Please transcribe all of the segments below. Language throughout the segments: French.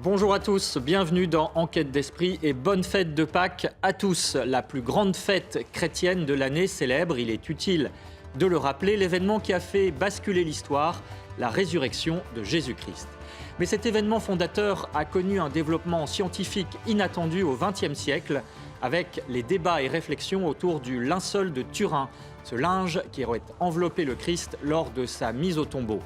Bonjour à tous, bienvenue dans Enquête d'Esprit et bonne fête de Pâques à tous. La plus grande fête chrétienne de l'année célèbre, il est utile de le rappeler, l'événement qui a fait basculer l'histoire, la résurrection de Jésus-Christ. Mais cet événement fondateur a connu un développement scientifique inattendu au XXe siècle, avec les débats et réflexions autour du linceul de Turin, ce linge qui aurait enveloppé le Christ lors de sa mise au tombeau.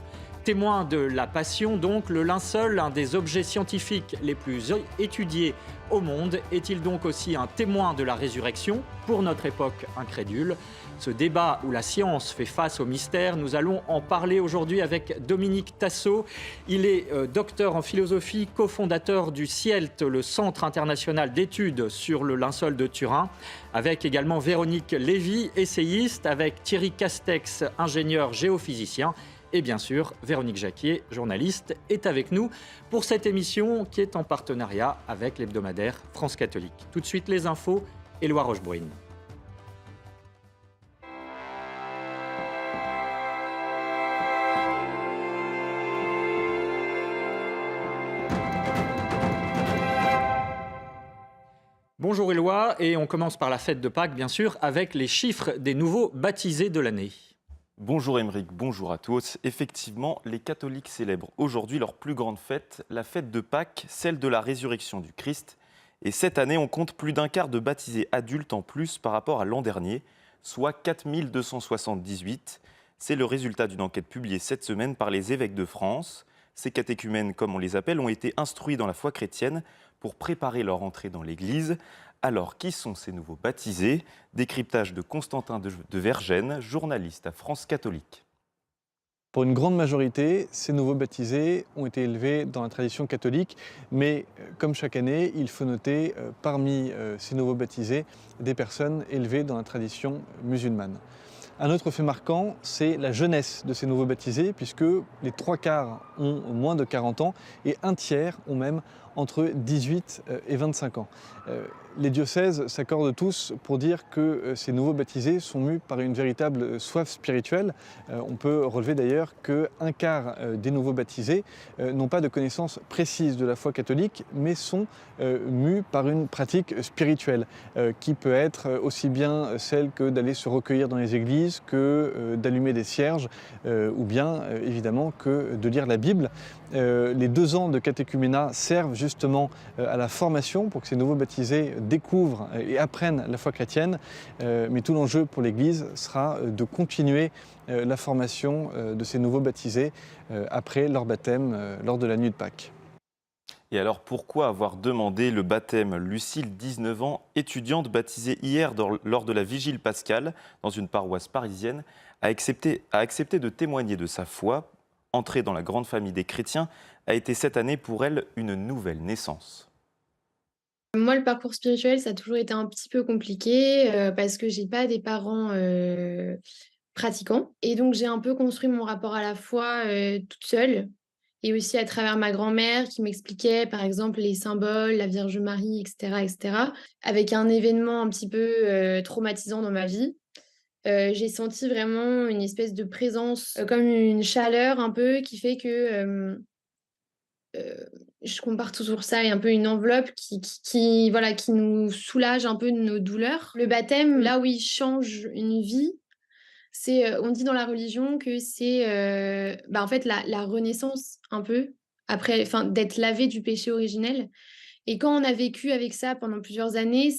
Témoin de la Passion, donc, le linceul, un des objets scientifiques les plus étudiés au monde, est-il donc aussi un témoin de la résurrection pour notre époque incrédule? Ce débat où la science fait face au mystère, nous allons en parler aujourd'hui avec Dominique Tassot. Il est docteur en philosophie, cofondateur du CIELT, le Centre international d'études sur le linceul de Turin, avec également Véronique Lévy, essayiste, avec Thierry Castex, ingénieur géophysicien, et bien sûr, Véronique Jacquier, journaliste, est avec nous pour cette émission qui est en partenariat avec l'hebdomadaire France Catholique. Tout de suite, les infos, Éloi Rochebrune. Bonjour Éloi, et on commence par la fête de Pâques, bien sûr, avec les chiffres des nouveaux baptisés de l'année. Bonjour Émeric, bonjour à tous. Effectivement, les catholiques célèbrent aujourd'hui leur plus grande fête, la fête de Pâques, celle de la résurrection du Christ. Et cette année, on compte plus d'un quart de baptisés adultes en plus par rapport à l'an dernier, soit 4278. C'est le résultat d'une enquête publiée cette semaine par les évêques de France. Ces catéchumènes, comme on les appelle, ont été instruits dans la foi chrétienne pour préparer leur entrée dans l'Église. Alors, qui sont ces nouveaux baptisés? Décryptage de Constantin de Vergennes, journaliste à France Catholique. Pour une grande majorité, ces nouveaux baptisés ont été élevés dans la tradition catholique, mais comme chaque année, il faut noter parmi ces nouveaux baptisés des personnes élevées dans la tradition musulmane. Un autre fait marquant, c'est la jeunesse de ces nouveaux baptisés, puisque les 3/4 ont moins de 40 ans et un tiers ont même entre 18 et 25 ans. Les diocèses s'accordent tous pour dire que ces nouveaux baptisés sont mus par une véritable soif spirituelle. On peut relever d'ailleurs qu'un quart des nouveaux baptisés n'ont pas de connaissance précise de la foi catholique, mais sont mus par une pratique spirituelle qui peut être aussi bien celle que d'aller se recueillir dans les églises, que d'allumer des cierges, ou bien évidemment que de lire la Bible. Les 2 ans de catéchuménat servent justement à la formation pour que ces nouveaux baptisés découvrent et apprennent la foi chrétienne. Mais tout l'enjeu pour l'Église sera de continuer la formation de ces nouveaux baptisés après leur baptême lors de la nuit de Pâques. Et alors, pourquoi avoir demandé le baptême? Lucille, 19 ans, étudiante baptisée hier lors de la vigile pascale dans une paroisse parisienne, a accepté de témoigner de sa foi. Entrer dans la grande famille des chrétiens a été cette année pour elle une nouvelle naissance. Moi, le parcours spirituel, ça a toujours été un petit peu compliqué parce que j'ai pas des parents pratiquants. Et donc, j'ai un peu construit mon rapport à la foi toute seule. Et aussi à travers ma grand-mère qui m'expliquait, par exemple, les symboles, la Vierge Marie, etc., etc. Avec un événement un petit peu traumatisant dans ma vie. J'ai senti vraiment une espèce de présence, comme une chaleur un peu qui fait que je compare toujours ça à un peu une enveloppe voilà, qui nous soulage un peu de nos douleurs. Le baptême, là où il change une vie, c'est, on dit dans la religion que c'est en fait la renaissance un peu, après, enfin, d'être lavé du péché originel. Et quand on a vécu avec ça pendant plusieurs années,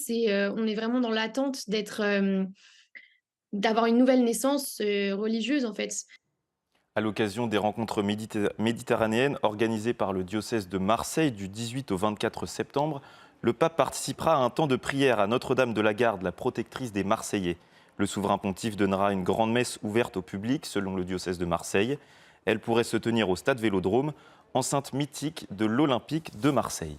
on est vraiment dans l'attente d'avoir une nouvelle naissance religieuse en fait. À l'occasion des rencontres méditerranéennes organisées par le diocèse de Marseille du 18 au 24 septembre, le pape participera à un temps de prière à Notre-Dame de la Garde, la protectrice des Marseillais. Le souverain pontife donnera une grande messe ouverte au public, selon le diocèse de Marseille. Elle pourrait se tenir au stade Vélodrome, enceinte mythique de l'Olympique de Marseille.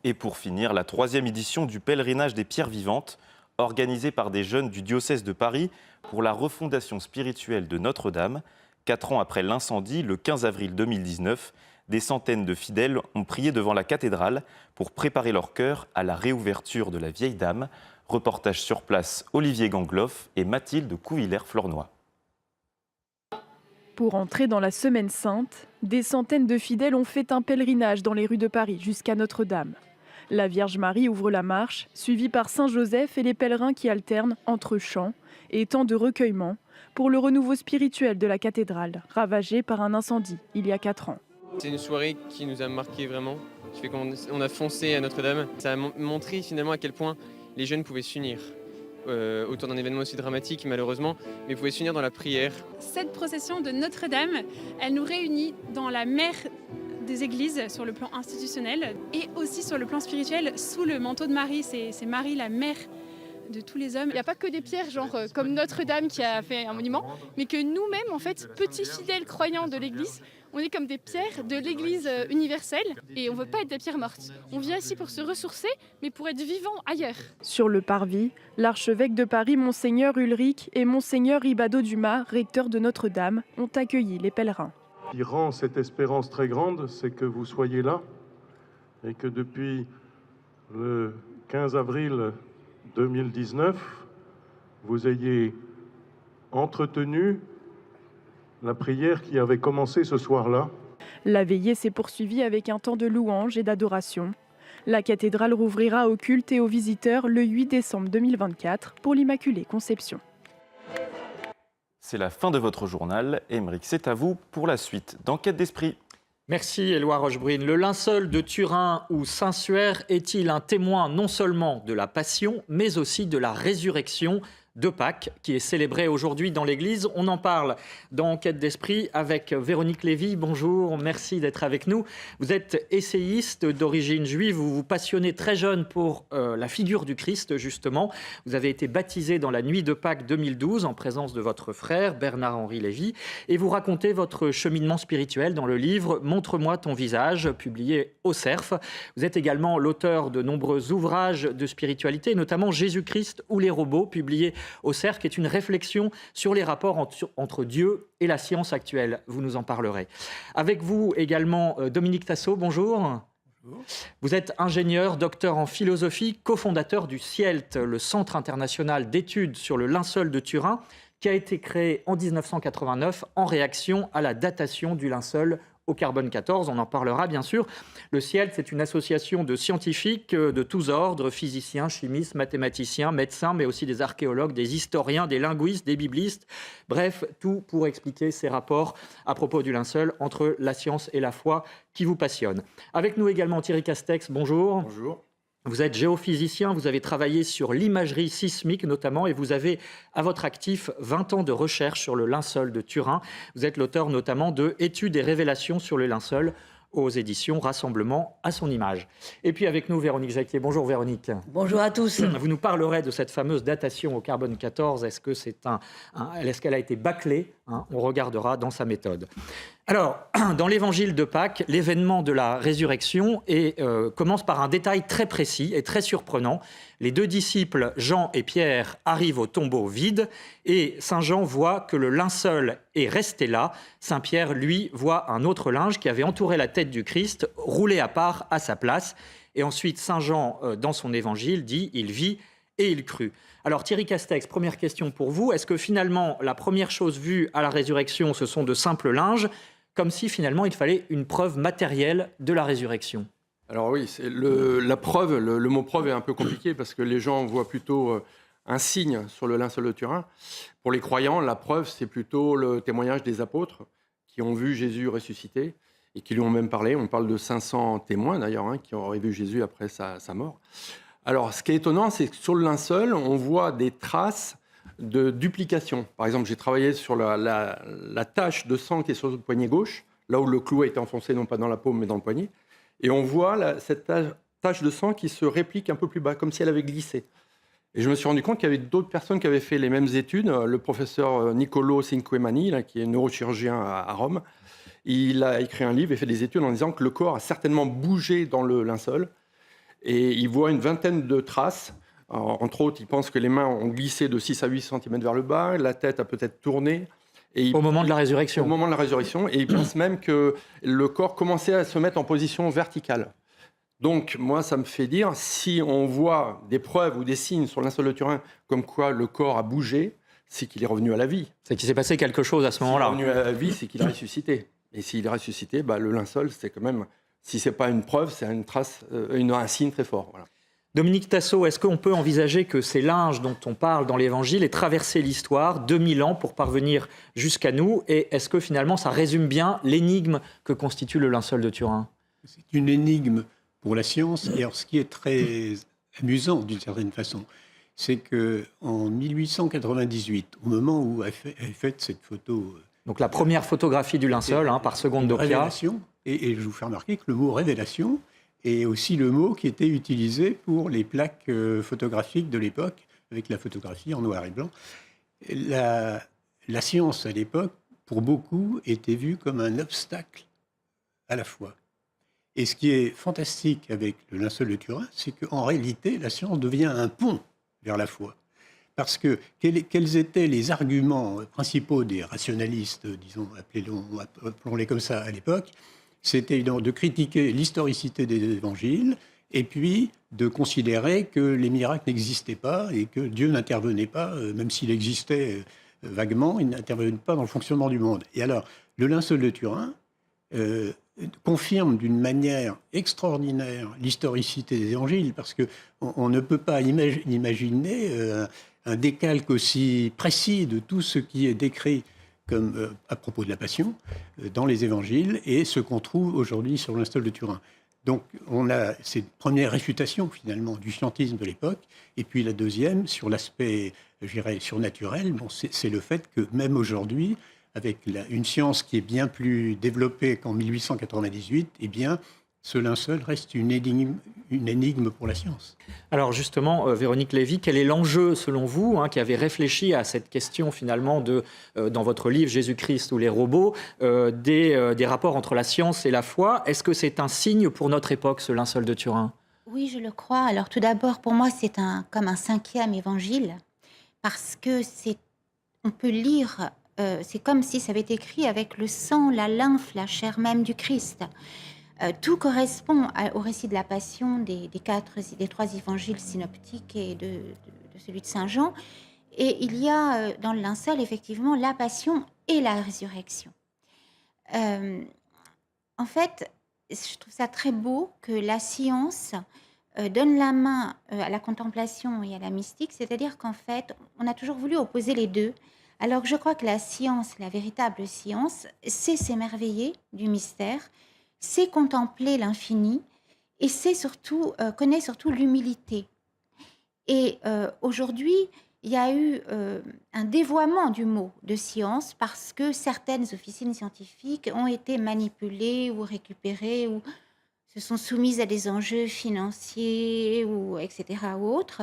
Et pour finir, la 3e édition du pèlerinage des pierres vivantes, organisée par des jeunes du diocèse de Paris pour la refondation spirituelle de Notre-Dame. 4 ans après l'incendie, le 15 avril 2019, des centaines de fidèles ont prié devant la cathédrale pour préparer leur cœur à la réouverture de la vieille dame. Reportage sur place, Olivier Gangloff et Mathilde Couvillère-Flornoy. Pour entrer dans la Semaine Sainte, des centaines de fidèles ont fait un pèlerinage dans les rues de Paris jusqu'à Notre-Dame. La Vierge Marie ouvre la marche, suivie par Saint Joseph et les pèlerins qui alternent entre chants et temps de recueillement pour le renouveau spirituel de la cathédrale, ravagée par un incendie il y a 4 ans. C'est une soirée qui nous a marqué vraiment, qui fait qu'on a foncé à Notre-Dame. Ça a montré finalement à quel point les jeunes pouvaient s'unir. Autour d'un événement aussi dramatique malheureusement, mais pouvaient s'unir dans la prière. Cette procession de Notre-Dame, elle nous réunit dans la mère des églises sur le plan institutionnel et aussi sur le plan spirituel sous le manteau de Marie. C'est Marie la mère de tous les hommes. Il n'y a pas que des pierres comme Notre-Dame qui a fait un monument, mais que nous-mêmes, en fait, petits fidèles croyants de l'église, on est comme des pierres de l'église universelle et on ne veut pas être des pierres mortes. On vient ici pour se ressourcer, mais pour être vivant ailleurs. Sur le parvis, l'archevêque de Paris, Monseigneur Ulrich, et Monseigneur Ribado Dumas, recteur de Notre-Dame, ont accueilli les pèlerins. Ce qui rend cette espérance très grande, c'est que vous soyez là et que depuis le 15 avril 2019, vous ayez entretenu la prière qui avait commencé ce soir-là. La veillée s'est poursuivie avec un temps de louange et d'adoration. La cathédrale rouvrira au culte et aux visiteurs le 8 décembre 2024 pour l'Immaculée Conception. C'est la fin de votre journal. Aymeric, c'est à vous pour la suite d'Enquête d'Esprit. Merci Éloi Rochebrune. Le linceul de Turin ou Saint-Suaire est-il un témoin non seulement de la Passion, mais aussi de la résurrection de Pâques, qui est célébrée aujourd'hui dans l'Église? On en parle dans Enquête d'Esprit avec Véronique Lévy. Bonjour, merci d'être avec nous. Vous êtes essayiste d'origine juive, vous vous passionnez très jeune pour la figure du Christ, justement. Vous avez été baptisé dans la nuit de Pâques 2012 en présence de votre frère Bernard-Henri Lévy et vous racontez votre cheminement spirituel dans le livre « Montre-moi ton visage » publié au Cerf. Vous êtes également l'auteur de nombreux ouvrages de spiritualité, notamment « Jésus-Christ ou les robots » publié au Cerf, qui est une réflexion sur les rapports entre Dieu et la science actuelle. Vous nous en parlerez. Avec vous également Dominique Tassot, bonjour. Bonjour. Vous êtes ingénieur, docteur en philosophie, cofondateur du CIELT, le Centre international d'études sur le linceul de Turin, qui a été créé en 1989 en réaction à la datation du linceul au carbone 14, on en parlera bien sûr. Le CIELT, c'est une association de scientifiques de tous ordres, physiciens, chimistes, mathématiciens, médecins, mais aussi des archéologues, des historiens, des linguistes, des biblistes. Bref, tout pour expliquer ces rapports à propos du linceul entre la science et la foi qui vous passionnent. Avec nous également Thierry Castex, bonjour. Bonjour. Vous êtes géophysicien, vous avez travaillé sur l'imagerie sismique notamment et vous avez à votre actif 20 ans de recherche sur le linceul de Turin. Vous êtes l'auteur notamment de Études et révélations sur le linceul aux éditions Rassemblement à son image. Et puis avec nous Véronique Jacquier. Bonjour Véronique. Bonjour à tous. Vous nous parlerez de cette fameuse datation au carbone 14. Est-ce que est-ce qu'elle a été bâclée, On regardera dans sa méthode. Alors, dans l'évangile de Pâques, l'événement de la résurrection commence par un détail très précis et très surprenant. Les deux disciples, Jean et Pierre, arrivent au tombeau vide et Saint Jean voit que le linceul est resté là. Saint Pierre, lui, voit un autre linge qui avait entouré la tête du Christ, roulé à part à sa place. Et ensuite, Saint Jean, dans son évangile, dit « il vit et il crut ». Alors Thierry Castex, première question pour vous. Est-ce que finalement, la première chose vue à la résurrection, ce sont de simples linges, comme si finalement il fallait une preuve matérielle de la résurrection? Alors oui, la preuve, le mot preuve est un peu compliqué parce que les gens voient plutôt un signe sur le linceul de Turin. Pour les croyants, la preuve, c'est plutôt le témoignage des apôtres qui ont vu Jésus ressuscité et qui lui ont même parlé. On parle de 500 témoins d'ailleurs qui auraient vu Jésus après sa mort. Alors ce qui est étonnant, c'est que sur le linceul, on voit des traces de duplication. Par exemple, j'ai travaillé sur la tache de sang qui est sur le poignet gauche, là où le clou a été enfoncé non pas dans la paume mais dans le poignet. Et on voit cette tache de sang qui se réplique un peu plus bas, comme si elle avait glissé. Et je me suis rendu compte qu'il y avait d'autres personnes qui avaient fait les mêmes études. Le professeur Niccolò Cinquemani, qui est neurochirurgien à Rome, il a écrit un livre et fait des études en disant que le corps a certainement bougé dans le linceul. Et il voit une vingtaine de traces. Alors, entre autres, il pense que les mains ont glissé de 6 à 8 cm vers le bas, la tête a peut-être tourné. Au moment de la résurrection. Au moment de la résurrection. Et il pense même que le corps commençait à se mettre en position verticale. Donc, moi, ça me fait dire, si on voit des preuves ou des signes sur le linceul de Turin comme quoi le corps a bougé, c'est qu'il est revenu à la vie. C'est qu'il s'est passé quelque chose à ce moment-là. S'il est revenu à la vie, c'est qu'il a ressuscité. Et s'il est ressuscité, le linceul, c'est quand même, si ce n'est pas une preuve, c'est une trace, un signe très fort. Voilà. Dominique Tassot, est-ce qu'on peut envisager que ces linges dont on parle dans l'Évangile aient traversé l'histoire, 2000 ans pour parvenir jusqu'à nous? Et est-ce que finalement ça résume bien l'énigme que constitue le linceul de Turin? C'est une énigme pour la science. Et alors, ce qui est très amusant d'une certaine façon, c'est qu'en 1898, au moment où elle fait cette photo... Donc la première photographie du linceul par Seconde Doppia. Révélation, et je vous fais remarquer que le mot révélation est aussi le mot qui était utilisé pour les plaques photographiques de l'époque, avec la photographie en noir et blanc. La science, à l'époque, pour beaucoup, était vue comme un obstacle à la foi. Et ce qui est fantastique avec le linceul de Turin, c'est qu'en réalité, la science devient un pont vers la foi. Parce que quels étaient les arguments principaux des rationalistes, disons, appelons-les comme ça à l'époque? C'était de critiquer l'historicité des évangiles et puis de considérer que les miracles n'existaient pas et que Dieu n'intervenait pas, même s'il existait vaguement, il n'intervenait pas dans le fonctionnement du monde. Et alors, le linceul de Turin confirme d'une manière extraordinaire l'historicité des évangiles, parce qu'on ne peut pas imaginer un décalque aussi précis de tout ce qui est décrit comme à propos de la Passion dans les évangiles et ce qu'on trouve aujourd'hui sur le linceul de Turin. Donc on a cette première réfutation finalement du scientisme de l'époque, et puis la deuxième sur l'aspect, je dirais, surnaturel. Bon, c'est le fait que même aujourd'hui, avec une science qui est bien plus développée qu'en 1898, eh bien, ce linceul reste une énigme pour la science. Alors justement, Véronique Lévy, quel est l'enjeu selon vous, qui avez réfléchi à cette question finalement dans votre livre Jésus-Christ ou les robots, des rapports entre la science et la foi? Est-ce que c'est un signe pour notre époque, ce linceul de Turin? Oui, je le crois. Alors tout d'abord, pour moi, c'est comme un 5e évangile, parce que on peut lire, c'est comme si ça avait été écrit avec le sang, la lymphe, la chair même du Christ. Tout correspond au récit de la Passion des 3 évangiles synoptiques et de celui de Saint Jean. Et il y a dans le linceul, effectivement, la Passion et la résurrection. En fait, je trouve ça très beau que la science donne la main à la contemplation et à la mystique, c'est-à-dire qu'en fait, on a toujours voulu opposer les deux, alors que je crois que la science, la véritable science, c'est s'émerveiller du mystère, c'est contempler l'infini et c'est surtout connaît surtout l'humilité. Et aujourd'hui, il y a eu un dévoiement du mot de science parce que certaines officines scientifiques ont été manipulées ou récupérées ou se sont soumises à des enjeux financiers ou etc. ou autres.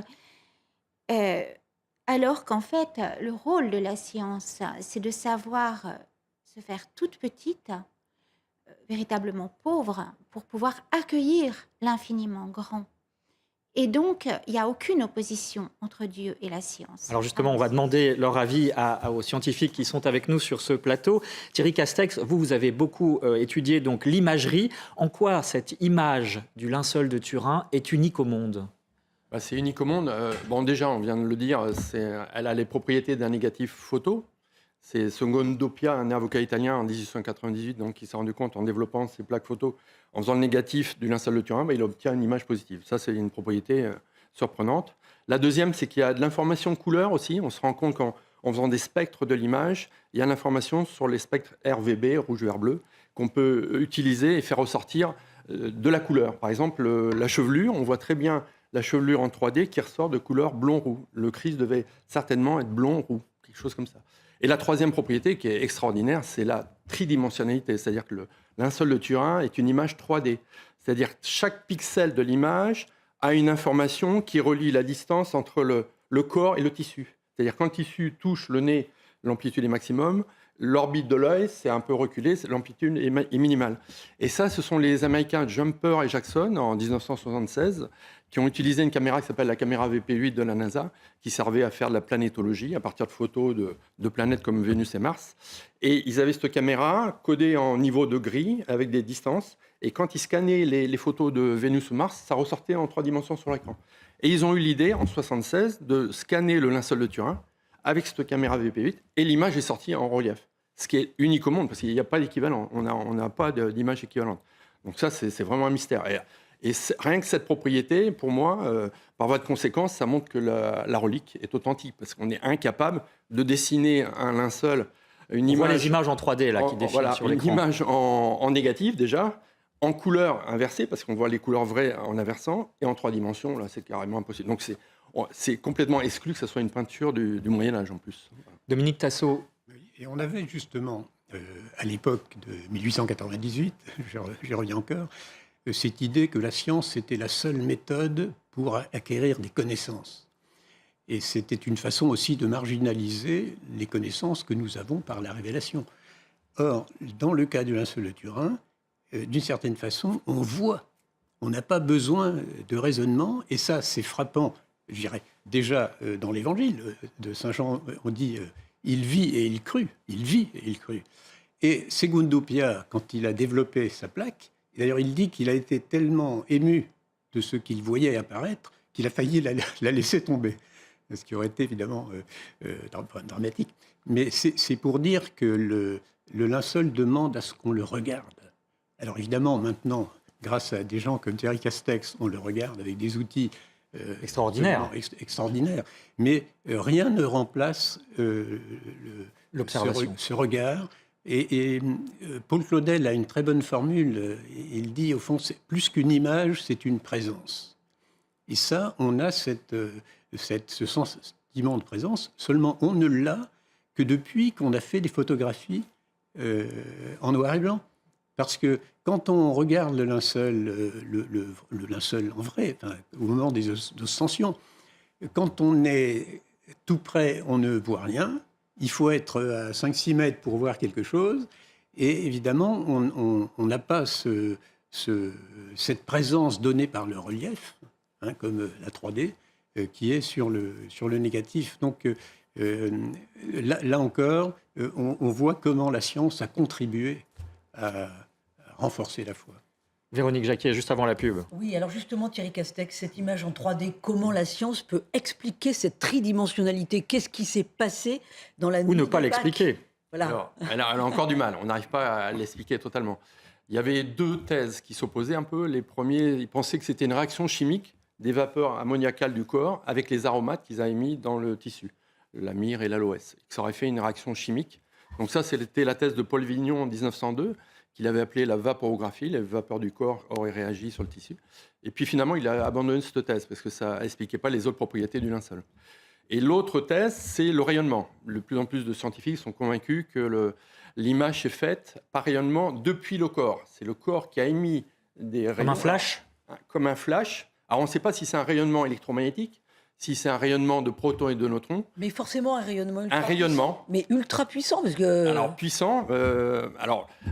Alors qu'en fait, le rôle de la science, c'est de savoir se faire toute petite, véritablement pauvre, pour pouvoir accueillir l'infiniment grand. Et donc, il n'y a aucune opposition entre Dieu et la science. Alors justement, on va demander leur avis aux scientifiques qui sont avec nous sur ce plateau. Thierry Castex, vous avez beaucoup étudié donc l'imagerie. En quoi cette image du linceul de Turin est unique au monde ? C'est unique au monde. Déjà, on vient de le dire, elle a les propriétés d'un négatif photo. C'est Seconde Doppia, un avocat italien en 1898, donc, qui s'est rendu compte en développant ses plaques photos, en faisant le négatif du linceul de Turin, il obtient une image positive. Ça, c'est une propriété surprenante. La deuxième, c'est qu'il y a de l'information couleur aussi. On se rend compte qu'en faisant des spectres de l'image, il y a l'information sur les spectres RVB, rouge, vert, bleu, qu'on peut utiliser et faire ressortir de la couleur. Par exemple, la chevelure, on voit très bien la chevelure en 3D qui ressort de couleur blond-roux. Le Christ devait certainement être blond-roux, quelque chose comme ça. Et la troisième propriété qui est extraordinaire, c'est la tridimensionnalité, c'est-à-dire que le linceul de Turin est une image 3D. C'est-à-dire que chaque pixel de l'image a une information qui relie la distance entre le corps et le tissu. C'est-à-dire quand le tissu touche le nez, l'amplitude est maximum, l'orbite de l'œil, c'est un peu reculé, l'amplitude est minimale. Et ça, ce sont les Américains Jumper et Jackson, en 1976, qui ont utilisé une caméra qui s'appelle la caméra VP8 de la NASA, qui servait à faire de la planétologie à partir de photos de planètes comme Vénus et Mars. Et ils avaient cette caméra codée en niveau de gris, avec des distances, et quand ils scannaient les photos de Vénus ou Mars, ça ressortait en 3 dimensions sur l'écran. Et ils ont eu l'idée, en 1976, de scanner le linceul de Turin avec cette caméra VP8 et l'image est sortie en relief. Ce qui est unique au monde, parce qu'il n'y a pas d'équivalent. On n'a pas d'image équivalente. Donc ça, c'est vraiment un mystère. Et rien que cette propriété, pour moi, par voie de conséquence, ça montre que la relique est authentique, parce qu'on est incapable de dessiner un linceul, une On image... voit les images en 3D là, qui défilent sur l'écran. Une image en négatif déjà, en couleur inversée, parce qu'on voit les couleurs vraies en inversant, et en 3 dimensions, là, c'est carrément impossible. Donc c'est complètement exclu que ce soit une peinture du Moyen-Âge en plus. Dominique Tassot. Et on avait justement, à l'époque de 1898, j'y reviens encore, cette idée que la science était la seule méthode pour acquérir des connaissances. Et c'était une façon aussi de marginaliser les connaissances que nous avons par la révélation. Or, dans le cas du linceul de Turin, d'une certaine façon, on voit. On n'a pas besoin de raisonnement, et ça, c'est frappant, je dirais. Déjà, dans l'Évangile de Saint Jean, on dit « il vit et il crut ». Il vit et il crut. Et Segundo Pia, quand il a développé sa plaque, d'ailleurs, il dit qu'il a été tellement ému de ce qu'il voyait apparaître qu'il a failli la laisser tomber, ce qui aurait été évidemment dramatique. Mais c'est pour dire que le linceul demande à ce qu'on le regarde. Alors évidemment, maintenant, grâce à des gens comme Thierry Castex, on le regarde avec des outils extraordinaires. Extraordinaires. Mais rien ne remplace l'observation. Ce regard. Et Paul Claudel a une très bonne formule. Il dit, au fond, plus qu'une image, c'est une présence. Et ça, on a ce sentiment de présence. Seulement, on ne l'a que depuis qu'on a fait des photographies en noir et blanc. Parce que quand on regarde le linceul, le linceul en vrai, enfin, au moment des ostensions, quand on est tout près, on ne voit rien. Il faut être à 5-6 mètres pour voir quelque chose. Et évidemment, on n'a pas cette présence donnée par le relief, hein, comme la 3D, qui est sur le négatif. Donc là encore, on voit comment la science a contribué à renforcer la foi. Véronique Jacquier, juste avant la pub. Oui, alors justement, Thierry Castex, cette image en 3D, comment la science peut expliquer cette tridimensionnalité? Qu'est-ce qui s'est passé dans la nuit? Ou ne pas l'expliquer. Voilà. Alors, elle a encore du mal, on n'arrive pas à l'expliquer totalement. Il y avait 2 thèses qui s'opposaient un peu. Les premiers, ils pensaient que c'était une réaction chimique des vapeurs ammoniacales du corps avec les aromates qu'ils avaient mis dans le tissu, la myrrhe et l'aloès. Ça aurait fait une réaction chimique. Donc ça, c'était la thèse de Paul Vignon en 1902, qu'il avait appelé la vaporographie, les vapeurs du corps auraient réagi sur le tissu. Et puis finalement, il a abandonné cette thèse parce que ça n'expliquait pas les autres propriétés du linceul. Et l'autre thèse, c'est le rayonnement. De plus en plus de scientifiques sont convaincus que l'image est faite par rayonnement depuis le corps. C'est le corps qui a émis des rayons. Comme un flash ? Comme un flash. Alors on ne sait pas si c'est un rayonnement électromagnétique, si c'est un rayonnement de protons et de neutrons. Mais forcément un rayonnement ultra puissant. Mais ultra puissant, parce que... Alors, puissant.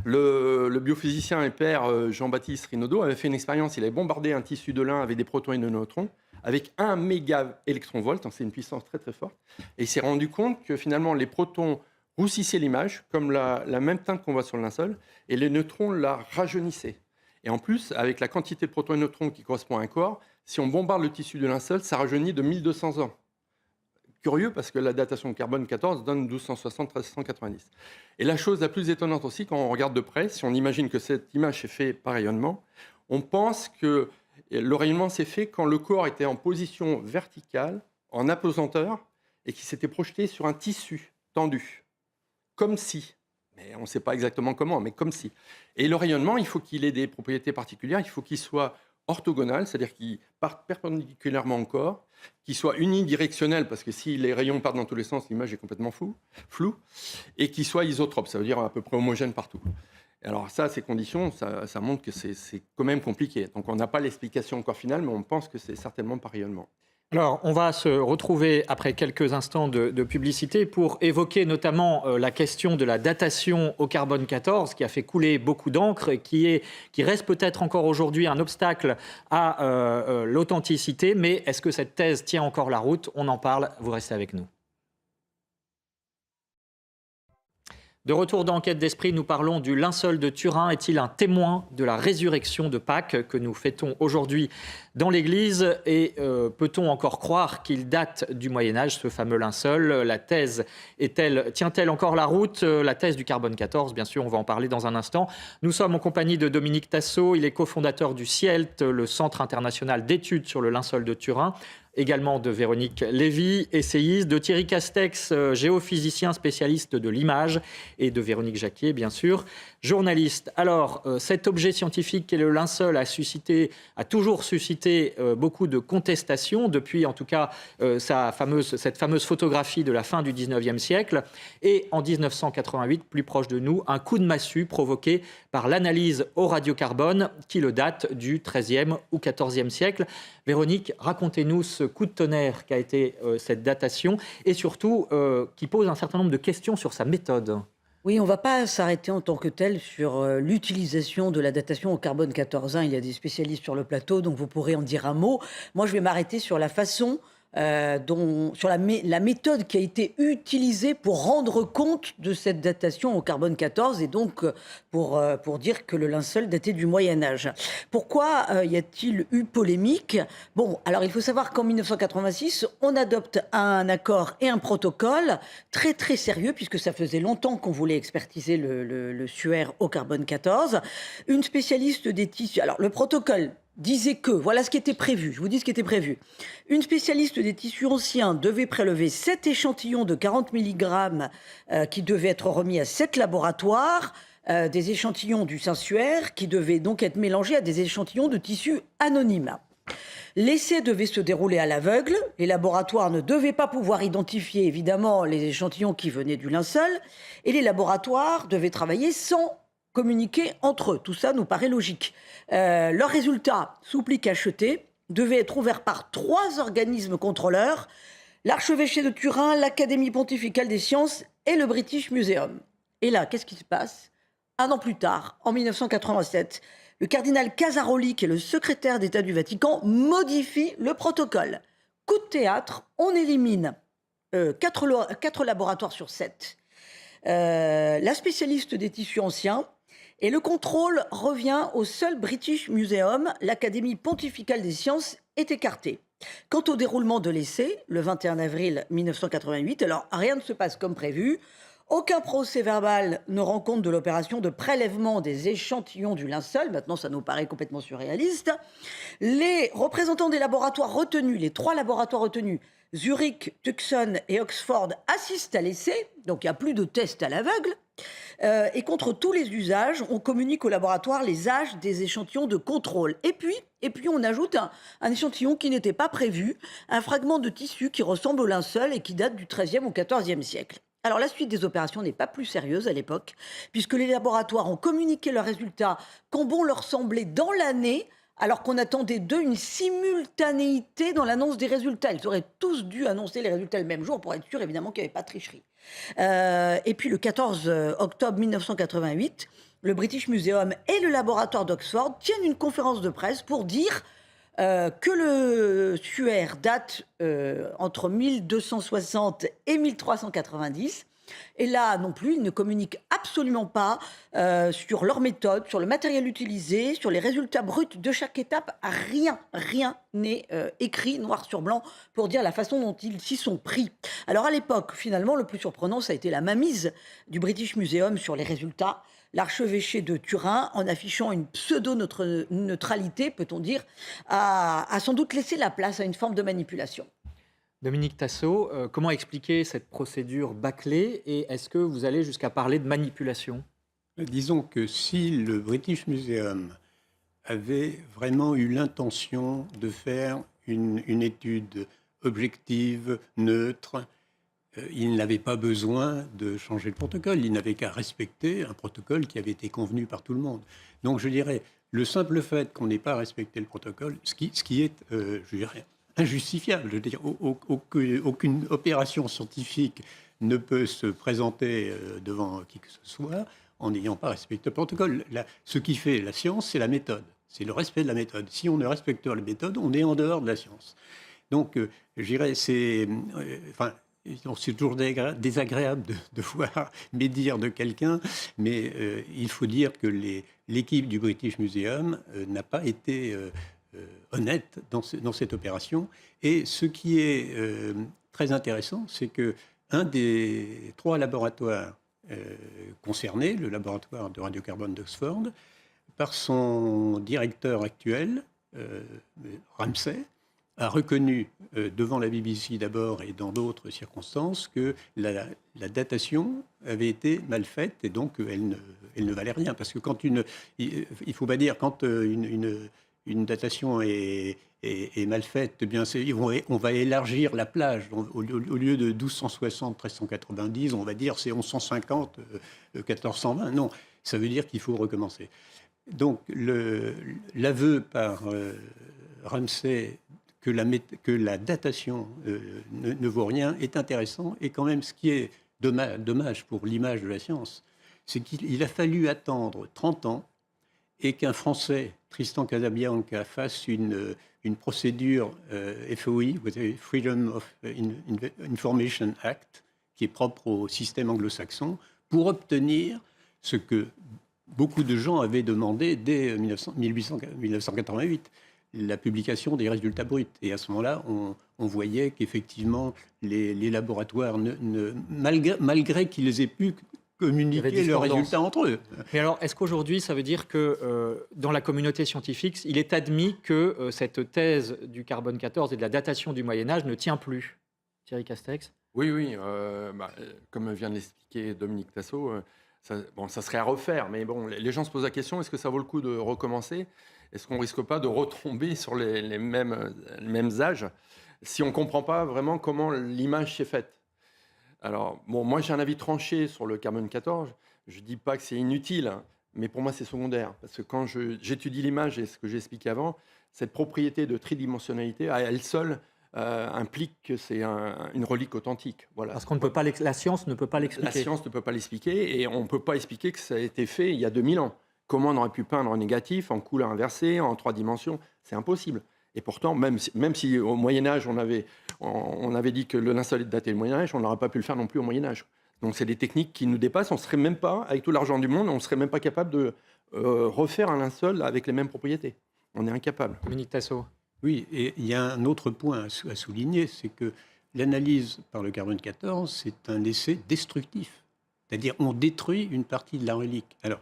Le biophysicien et père Jean-Baptiste Rinaudot avait fait une expérience. Il avait bombardé un tissu de lin avec des protons et des neutrons avec 1 mégaélectronvolt. Donc c'est une puissance très, très forte. Et il s'est rendu compte que finalement, les protons roussissaient l'image, comme la même teinte qu'on voit sur le linceul, et les neutrons la rajeunissaient. Et en plus, avec la quantité de protons et neutrons qui correspond à un corps, si on bombarde le tissu de linceul, ça rajeunit de 1200 ans. Curieux parce que la datation carbone 14 donne 1260-1390. Et la chose la plus étonnante aussi, quand on regarde de près, si on imagine que cette image est faite par rayonnement, on pense que le rayonnement s'est fait quand le corps était en position verticale, en apesanteur, et qui s'était projeté sur un tissu tendu. Comme si, mais on ne sait pas exactement comment, mais comme si. Et le rayonnement, il faut qu'il ait des propriétés particulières, il faut qu'il soit orthogonal, c'est-à-dire qu'il parte perpendiculairement au corps, qu'il soit unidirectionnel, parce que si les rayons partent dans tous les sens, l'image est complètement floue, et qu'il soit isotrope, ça veut dire à peu près homogène partout. Et alors ça, ces conditions, ça montre que c'est quand même compliqué. Donc on n'a pas l'explication encore finale, mais on pense que c'est certainement par rayonnement. Alors, on va se retrouver après quelques instants de publicité pour évoquer notamment la question de la datation au carbone 14 qui a fait couler beaucoup d'encre et qui reste peut-être encore aujourd'hui un obstacle à l'authenticité. Mais est-ce que cette thèse tient encore la route? On en parle, vous restez avec nous. De retour dans Enquête d'Esprit, nous parlons du linceul de Turin. Est-il un témoin de la résurrection de Pâques que nous fêtons aujourd'hui dans l'Église ? Et peut-on encore croire qu'il date du Moyen-Âge, ce fameux linceul ? La thèse tient-elle encore la route ? La thèse du carbone 14, bien sûr, on va en parler dans un instant. Nous sommes en compagnie de Dominique Tassot. Il est cofondateur du CIELT, le Centre international d'études sur le linceul de Turin. Également de Véronique Lévy, essayiste, de Thierry Castex, géophysicien spécialiste de l'image, et de Véronique Jacquier, bien sûr, journaliste. Alors, cet objet scientifique qu'est le linceul a toujours suscité beaucoup de contestations, depuis en tout cas cette fameuse photographie de la fin du 19e siècle. Et en 1988, plus proche de nous, un coup de massue provoqué par l'analyse au radiocarbone qui le date du 13e ou 14e siècle. Véronique, racontez-nous ce coup de tonnerre qu'a été cette datation et surtout qui pose un certain nombre de questions sur sa méthode. Oui, on ne va pas s'arrêter en tant que tel sur l'utilisation de la datation au carbone 14. Il y a des spécialistes sur le plateau, donc vous pourrez en dire un mot. Moi, je vais m'arrêter sur la façon sur la méthode qui a été utilisée pour rendre compte de cette datation au carbone 14 et donc pour dire que le linceul datait du Moyen-Âge. Pourquoi y a-t-il eu polémique ? Bon, alors il faut savoir qu'en 1986, on adopte un accord et un protocole très très sérieux puisque ça faisait longtemps qu'on voulait expertiser le suaire au carbone 14. Une spécialiste des tissus... Alors le protocole disait que, voilà ce qui était prévu, je vous dis ce qui était prévu. Une spécialiste des tissus anciens devait prélever 7 échantillons de 40 mg qui devaient être remis à 7 laboratoires, des échantillons du sensuaire qui devaient donc être mélangés à des échantillons de tissus anonymes. L'essai devait se dérouler à l'aveugle, les laboratoires ne devaient pas pouvoir identifier évidemment les échantillons qui venaient du linceul, et les laboratoires devaient travailler sans communiquer entre eux. Tout ça nous paraît logique. Leurs résultats, soupli cachetés, devaient être ouverts par 3 organismes contrôleurs, l'archevêché de Turin, l'Académie pontificale des sciences et le British Museum. Et là, qu'est-ce qui se passe ? 1 an plus tard, en 1987, le cardinal Casaroli, qui est le secrétaire d'État du Vatican, modifie le protocole. Coup de théâtre, on élimine 4 laboratoires sur 7. La spécialiste des tissus anciens, et le contrôle revient au seul British Museum. L'Académie pontificale des sciences est écartée. Quant au déroulement de l'essai, le 21 avril 1988, alors rien ne se passe comme prévu. Aucun procès-verbal ne rend compte de l'opération de prélèvement des échantillons du linceul. Maintenant, ça nous paraît complètement surréaliste. Les représentants des laboratoires retenus, les 3 laboratoires retenus, Zurich, Tucson et Oxford, assistent à l'essai. Donc, il n'y a plus de tests à l'aveugle. Et contre tous les usages, on communique au laboratoire les âges des échantillons de contrôle. Et puis on ajoute un échantillon qui n'était pas prévu, un fragment de tissu qui ressemble au linceul et qui date du XIIIe ou XIVe siècle. Alors la suite des opérations n'est pas plus sérieuse à l'époque, puisque les laboratoires ont communiqué leurs résultats quand bon leur semblait dans l'année, alors qu'on attendait d'eux une simultanéité dans l'annonce des résultats. Ils auraient tous dû annoncer les résultats le même jour pour être sûr évidemment qu'il n'y avait pas de tricherie. Et puis le 14 octobre 1988, le British Museum et le laboratoire d'Oxford tiennent une conférence de presse pour dire que le suaire date entre 1260 et 1390. Et là non plus, ils ne communiquent absolument pas sur leur méthode, sur le matériel utilisé, sur les résultats bruts de chaque étape. Rien n'est écrit noir sur blanc pour dire la façon dont ils s'y sont pris. Alors à l'époque, finalement, le plus surprenant, ça a été la mainmise du British Museum sur les résultats. L'archevêché de Turin, en affichant une pseudo-neutralité, peut-on dire, a sans doute laissé la place à une forme de manipulation. Dominique Tassot, comment expliquer cette procédure bâclée et est-ce que vous allez jusqu'à parler de manipulation ? Disons que si le British Museum avait vraiment eu l'intention de faire une étude objective, neutre, il n'avait pas besoin de changer le protocole. Il n'avait qu'à respecter un protocole qui avait été convenu par tout le monde. Donc je dirais, le simple fait qu'on n'ait pas respecté le protocole, ce qui est, je dirais, injustifiable. Je veux dire, aucune opération scientifique ne peut se présenter devant qui que ce soit en n'ayant pas respecté le protocole. Ce qui fait la science, c'est la méthode. C'est le respect de la méthode. Si on ne respecte pas la méthode, on est en dehors de la science. Donc, je dirais, c'est toujours désagréable de voir médire de quelqu'un, mais il faut dire que l'équipe du British Museum n'a pas été honnête dans cette opération. Et ce qui est très intéressant, c'est que un des 3 laboratoires concernés, le laboratoire de radiocarbone d'Oxford, par son directeur actuel, Ramsay, a reconnu devant la BBC d'abord et dans d'autres circonstances que la datation avait été mal faite et donc elle ne valait rien. Parce que il ne faut pas dire quand une datation est mal faite, eh bien on va élargir la plage. Au lieu de 1260, 1390, on va dire c'est 1150, 1420. Non, ça veut dire qu'il faut recommencer. Donc l'aveu par Ramsay que la datation ne vaut rien est intéressant. Et quand même, ce qui est dommage pour l'image de la science, c'est qu'il a fallu attendre 30 ans et qu'un Français, Tristan Casabianca, fasse une procédure FOI, Freedom of Information Act, qui est propre au système anglo-saxon, pour obtenir ce que beaucoup de gens avaient demandé dès 1988, la publication des résultats bruts. Et à ce moment-là, on voyait qu'effectivement, les laboratoires, malgré qu'ils aient pu communiquer leurs résultats entre eux. Mais alors, est-ce qu'aujourd'hui, ça veut dire que dans la communauté scientifique, il est admis que cette thèse du carbone 14 et de la datation du Moyen-Âge ne tient plus? Thierry Castex? Oui, comme vient de l'expliquer Dominique Tassot, ça serait à refaire, mais bon, les gens se posent la question, est-ce que ça vaut le coup de recommencer? Est-ce qu'on ne risque pas de retomber sur les mêmes âges si on ne comprend pas vraiment comment l'image s'est faite? Alors, moi j'ai un avis tranché sur le carbone 14, je ne dis pas que c'est inutile, mais pour moi c'est secondaire, parce que quand j'étudie l'image et ce que j'ai expliqué avant, cette propriété de tridimensionnalité, à elle seule, implique que c'est une relique authentique. Voilà. Parce qu'on ne peut pas, la science ne peut pas l'expliquer. La science ne peut pas l'expliquer et on ne peut pas expliquer que ça a été fait il y a 2000 ans. Comment on aurait pu peindre en négatif, en couleur inversée, en 3 dimensions? C'est impossible. Et pourtant, même si au Moyen-Âge, on avait dit que le linceul est daté du Moyen-Âge, on n'aurait pas pu le faire non plus au Moyen-Âge. Donc c'est des techniques qui nous dépassent. On serait même pas, avec tout l'argent du monde, on ne serait même pas capable de refaire un linceul avec les mêmes propriétés. On est incapable. Dominique Tassot. Oui, et il y a un autre point à souligner, c'est que l'analyse par le carbone 14, c'est un essai destructif. C'est-à-dire on détruit une partie de la relique. Alors,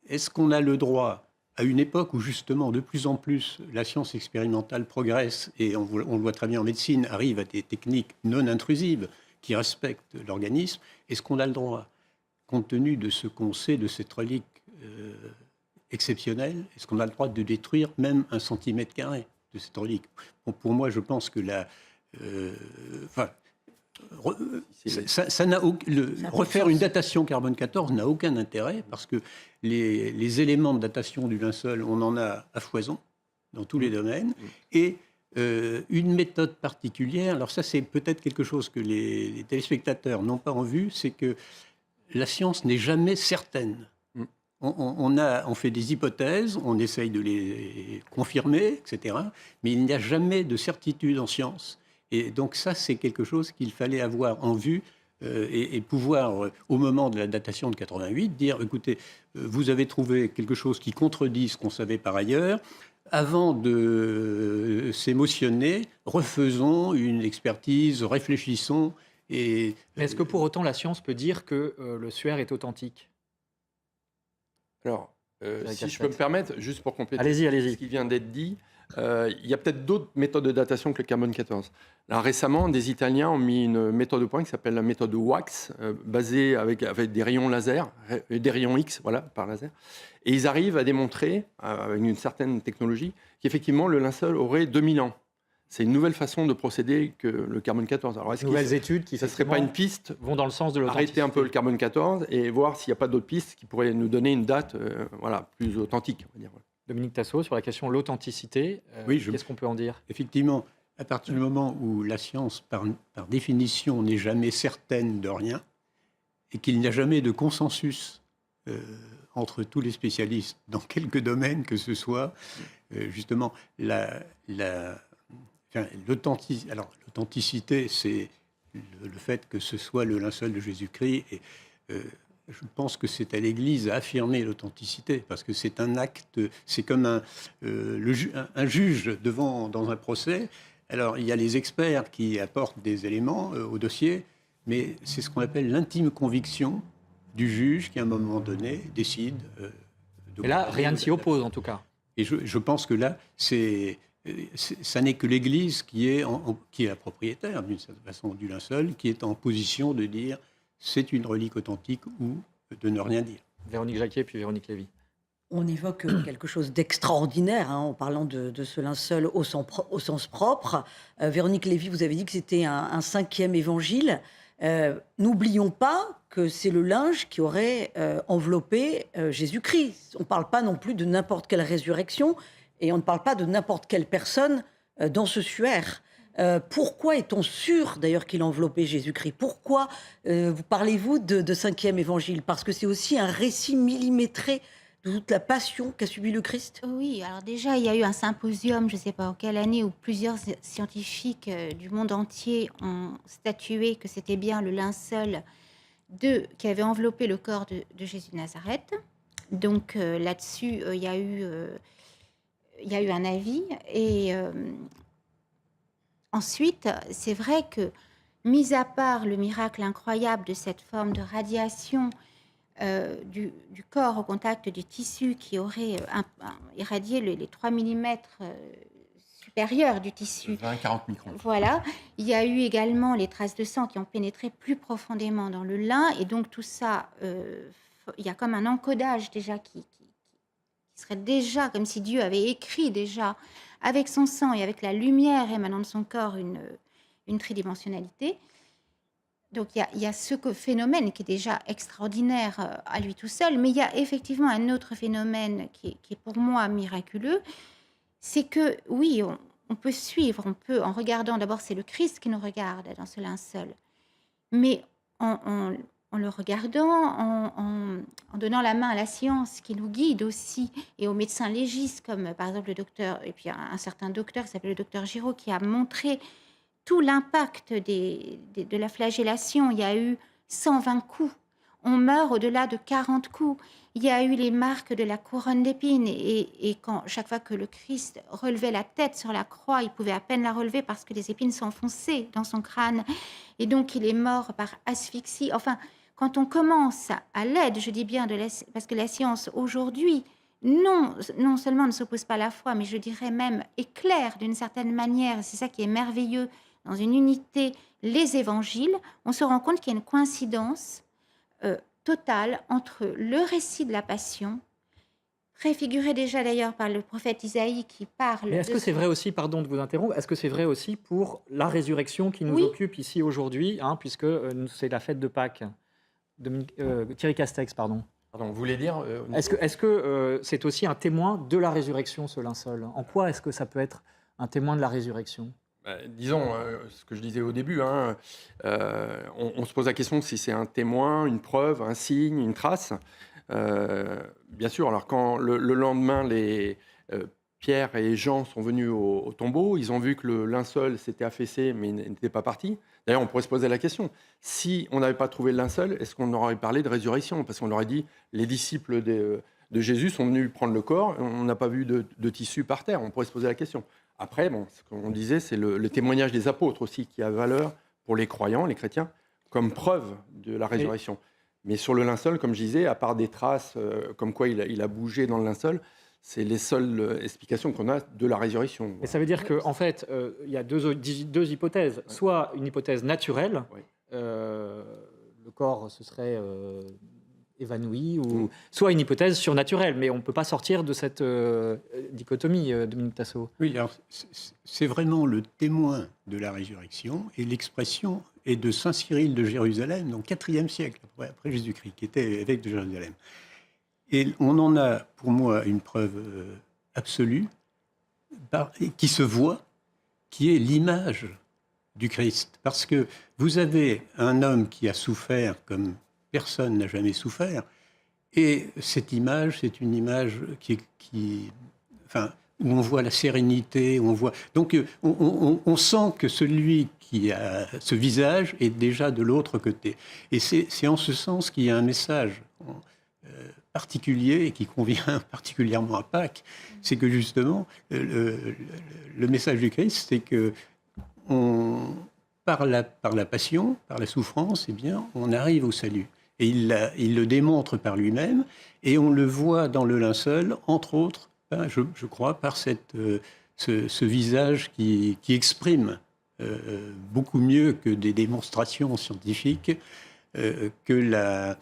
est-ce qu'on a le droit, à une époque où justement de plus en plus la science expérimentale progresse, et on le voit très bien en médecine, arrive à des techniques non intrusives qui respectent l'organisme, est-ce qu'on a le droit, compte tenu de ce qu'on sait de cette relique exceptionnelle, est-ce qu'on a le droit de détruire même 1 centimètre carré de cette relique? Pour moi, je pense que refaire une datation carbone 14 n'a aucun intérêt parce que les éléments de datation du linceul, on en a à foison dans tous les domaines. Et une méthode particulière, alors ça c'est peut-être quelque chose que les téléspectateurs n'ont pas en vue, c'est que la science n'est jamais certaine. On fait des hypothèses, on essaye de les confirmer, etc. Mais il n'y a jamais de certitude en science. Et donc ça, c'est quelque chose qu'il fallait avoir en vue et pouvoir, au moment de la datation de 88, dire, écoutez, vous avez trouvé quelque chose qui contredit ce qu'on savait par ailleurs. Avant de s'émotionner, refaisons une expertise, réfléchissons. Mais est-ce que pour autant la science peut dire que le suaire est authentique? Alors, si je peux me permettre, juste pour compléter allez-y. Ce qui vient d'être dit, il y a peut-être d'autres méthodes de datation que le carbone 14. Là, récemment, des Italiens ont mis une méthode au point qui s'appelle la méthode WAX, basée avec des rayons laser, des rayons X, voilà, par laser. Et ils arrivent à démontrer, avec une certaine technologie, qu'effectivement, le linceul aurait 2000 ans. C'est une nouvelle façon de procéder que le carbone 14. Alors, nouvelles études qui ça serait pas une piste vont dans le sens de l'authenticité. Arrêter un peu le carbone 14 et voir s'il n'y a pas d'autres pistes qui pourraient nous donner une date plus authentique. On va dire. Dominique Tassot, sur la question de l'authenticité, qu'est-ce qu'on peut en dire? Effectivement, à partir du moment où la science, par définition, n'est jamais certaine de rien et qu'il n'y a jamais de consensus entre tous les spécialistes dans quelque domaine que ce soit, justement, l'authenticité, c'est le fait que ce soit le linceul de Jésus-Christ. Et, je pense que c'est à l'Église à affirmer l'authenticité, parce que c'est un acte, c'est comme un juge dans un procès. Alors, il y a les experts qui apportent des éléments au dossier, mais c'est ce qu'on appelle l'intime conviction du juge qui, à un moment donné, décide. Et là, rien ne s'y oppose, en tout cas. Et je pense que là, ça n'est que l'Église qui est la propriétaire, d'une certaine façon, du linceul, qui est en position de dire c'est une relique authentique ou de ne rien dire. Véronique Jacquier, puis Véronique Lévy. On évoque quelque chose d'extraordinaire en parlant de ce linceul au sens propre. Véronique Lévy, vous avez dit que c'était un 5e évangile. N'oublions pas que c'est le linge qui aurait enveloppé Jésus-Christ. On ne parle pas non plus de n'importe quelle résurrection et on ne parle pas de n'importe quelle personne dans ce suaire. Pourquoi est-on sûr d'ailleurs qu'il enveloppait Jésus-Christ? Pourquoi parlez-vous de 5e évangile? Parce que c'est aussi un récit millimétré de toute la passion qu'a subie le Christ? Oui, alors déjà, il y a eu un symposium, je ne sais pas en quelle année, où plusieurs scientifiques du monde entier ont statué que c'était bien le linceul qui avait enveloppé le corps de Jésus de Nazareth. Donc là-dessus, il y a eu un avis. Et ensuite, c'est vrai que, mis à part le miracle incroyable de cette forme de radiation du corps au contact du tissu qui aurait irradié les 3 mm supérieurs du tissu. 20-40 microns. Voilà. Il y a eu également les traces de sang qui ont pénétré plus profondément dans le lin. Et donc tout ça, il y a comme un encodage déjà qui serait déjà comme si Dieu avait écrit déjà avec son sang et avec la lumière émanant de son corps une tridimensionnalité. Donc il y a ce phénomène qui est déjà extraordinaire à lui tout seul, mais il y a effectivement un autre phénomène qui est pour moi miraculeux, c'est que oui, on peut suivre, en regardant, d'abord c'est le Christ qui nous regarde dans ce linceul, mais en le regardant, en donnant la main à la science qui nous guide aussi, et aux médecins légistes, comme par exemple le docteur, et puis un certain docteur qui s'appelle le docteur Giraud, qui a montré tout l'impact de la flagellation. Il y a eu 120 coups. On meurt au-delà de 40 coups. Il y a eu les marques de la couronne d'épines. Et chaque fois que le Christ relevait la tête sur la croix, il pouvait à peine la relever parce que les épines s'enfonçaient dans son crâne. Et donc, il est mort par asphyxie. Enfin, quand on commence à l'aide, je dis bien, parce que la science aujourd'hui, non seulement ne s'oppose pas à la foi, mais je dirais même éclaire d'une certaine manière, c'est ça qui est merveilleux, dans une unité, les évangiles, on se rend compte qu'il y a une coïncidence totale entre le récit de la passion, préfiguré déjà d'ailleurs par le prophète Isaïe qui parle... Mais est-ce que c'est vrai aussi, pardon de vous interrompre, est-ce que c'est vrai aussi pour la résurrection qui nous occupe ici aujourd'hui, puisque c'est la fête de Pâques? Thierry Castex, pardon. Pardon, vous voulez dire... Est-ce que c'est aussi un témoin de la résurrection, ce linceul? En quoi est-ce que ça peut être un témoin de la résurrection? Disons, ce que je disais au début, on se pose la question si c'est un témoin, une preuve, un signe, une trace. Bien sûr, alors quand le lendemain, Pierre et Jean sont venus au tombeau, ils ont vu que le linceul s'était affaissé, mais il n'était pas parti. D'ailleurs, on pourrait se poser la question, si on n'avait pas trouvé le linceul, est-ce qu'on aurait parlé de résurrection? Parce qu'on aurait dit, les disciples de Jésus sont venus prendre le corps, on n'a pas vu de tissu par terre. On pourrait se poser la question. Après, ce qu'on disait, c'est le témoignage des apôtres aussi qui a valeur pour les croyants, les chrétiens, comme preuve de la résurrection. Mais sur le linceul, comme je disais, à part des traces comme quoi il a bougé dans le linceul, c'est les seules explications qu'on a de la résurrection. Et ça veut dire qu'en fait, il y a deux hypothèses. Soit une hypothèse naturelle, le corps se serait évanoui, ou soit une hypothèse surnaturelle. Mais on ne peut pas sortir de cette dichotomie, Dominique Tassot. Oui, alors c'est vraiment le témoin de la résurrection, et l'expression est de saint Cyril de Jérusalem, donc 4e siècle après Jésus-Christ, qui était évêque de Jérusalem. Et on en a, pour moi, une preuve absolue, qui se voit, qui est l'image du Christ. Parce que vous avez un homme qui a souffert comme personne n'a jamais souffert, et cette image, c'est une image qui où on voit la sérénité, où on voit... Donc on sent que celui qui a ce visage est déjà de l'autre côté. Et c'est en ce sens qu'il y a un message particulier et qui convient particulièrement à Pâques, c'est que justement, le message du Christ, c'est que par la passion, par la souffrance, eh bien, on arrive au salut. Et il le démontre par lui-même, et on le voit dans le linceul, entre autres, je crois, par ce visage qui exprime beaucoup mieux que des démonstrations scientifiques que la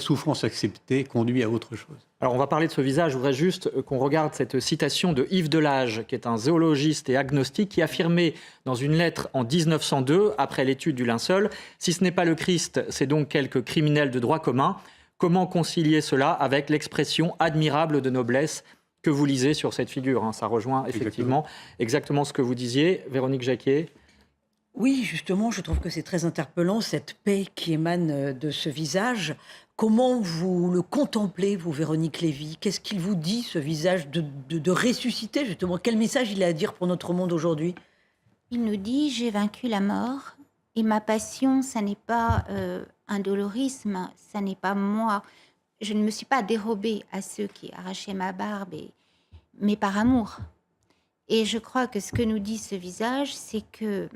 souffrance acceptée conduit à autre chose. Alors on va parler de ce visage, je voudrais juste qu'on regarde cette citation de Yves Delage, qui est un zoologiste et agnostique, qui affirmait dans une lettre en 1902, après l'étude du linceul, « Si ce n'est pas le Christ, c'est donc quelques criminels de droit commun. Comment concilier cela avec l'expression admirable de noblesse que vous lisez sur cette figure ?» Ça rejoint effectivement exactement ce que vous disiez. Véronique Jacquier. Oui, justement, je trouve que c'est très interpellant, cette paix qui émane de ce visage. Comment vous le contemplez, vous, Véronique Lévy? Qu'est-ce qu'il vous dit, ce visage de ressuscité, justement? Quel message il a à dire pour notre monde aujourd'hui? Il nous dit « J'ai vaincu la mort et ma passion, ça n'est pas un dolorisme, ça n'est pas moi. Je ne me suis pas dérobée à ceux qui arrachaient ma barbe, mais par amour. » Et je crois que ce que nous dit ce visage, c'est que